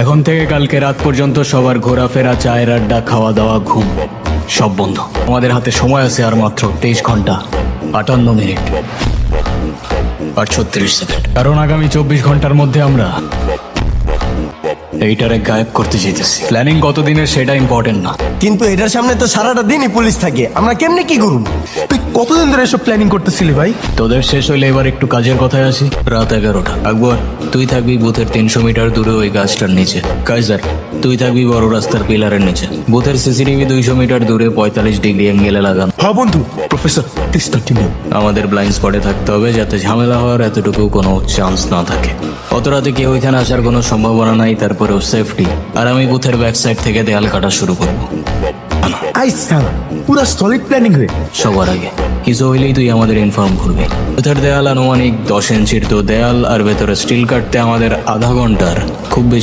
এখন থেকে কালকে রাত পর্যন্ত সবার ঘোরাফেরা, চায়ের আড্ডা, খাওয়া দাওয়া, ঘুম সব বন্ধ। আমাদের হাতে সময় আছে আর মাত্র 23 ঘন্টা 58 মিনিট আর 36 সেকেন্ড। কারণ আগামী 24 ঘন্টার মধ্যে আমরা এইটারে গায়েব করতে চাইতেছি। প্ল্যানিং কতদিনের সেটা ইম্পর্টেন্ট না। কিন্তু এটার সামনে তো সারাটা দিনই পুলিশ থাকে, আমরা কেমনে কি করব? তুই কতদিন ধরে এসব প্ল্যানিং করতেছিলি ভাই? তোদের শেষ হইলে এবার একটু কাজের কথায় আসি। রাত 11টা। আকবর, তুই থাকবি বুথের 300 মিটার দূরে ওই গাছটার নিচে। কাইজার, তুই থাকবি বড় রাস্তার পিলারের নিচে। বুথের সিসিটিভি 200 মিটার দূরে 45 ডিগ্রি অ্যাঙ্গেলে লাগান। হ্যাঁ বন্ধু। Professor please continue. আমাদের ব্লাইন্ড স্পটে থাকতে হবে যাতে ঝামেলা হওয়ার এতটুকু কোনো চান্স না থাকে। অত রাতে কেউ এখানে আসার কোনো সম্ভাবনা নাই, তারপরেও সেফটি। আর আমি বুথের ব্যাক সাইড থেকে দেয়াল কাটা শুরু করবো আইসা পুরা সলিড প্ল্যানিং রে। সবার আগে কিছু হইলেই তুই আমাদের ইনফর্ম করবি। বুথের দেয়াল আনুমানিক 10 ইঞ্চির তো দেয়াল, আর ভেতরে স্টিল কাটতে আমাদের আধা ঘন্টার খুব বেশি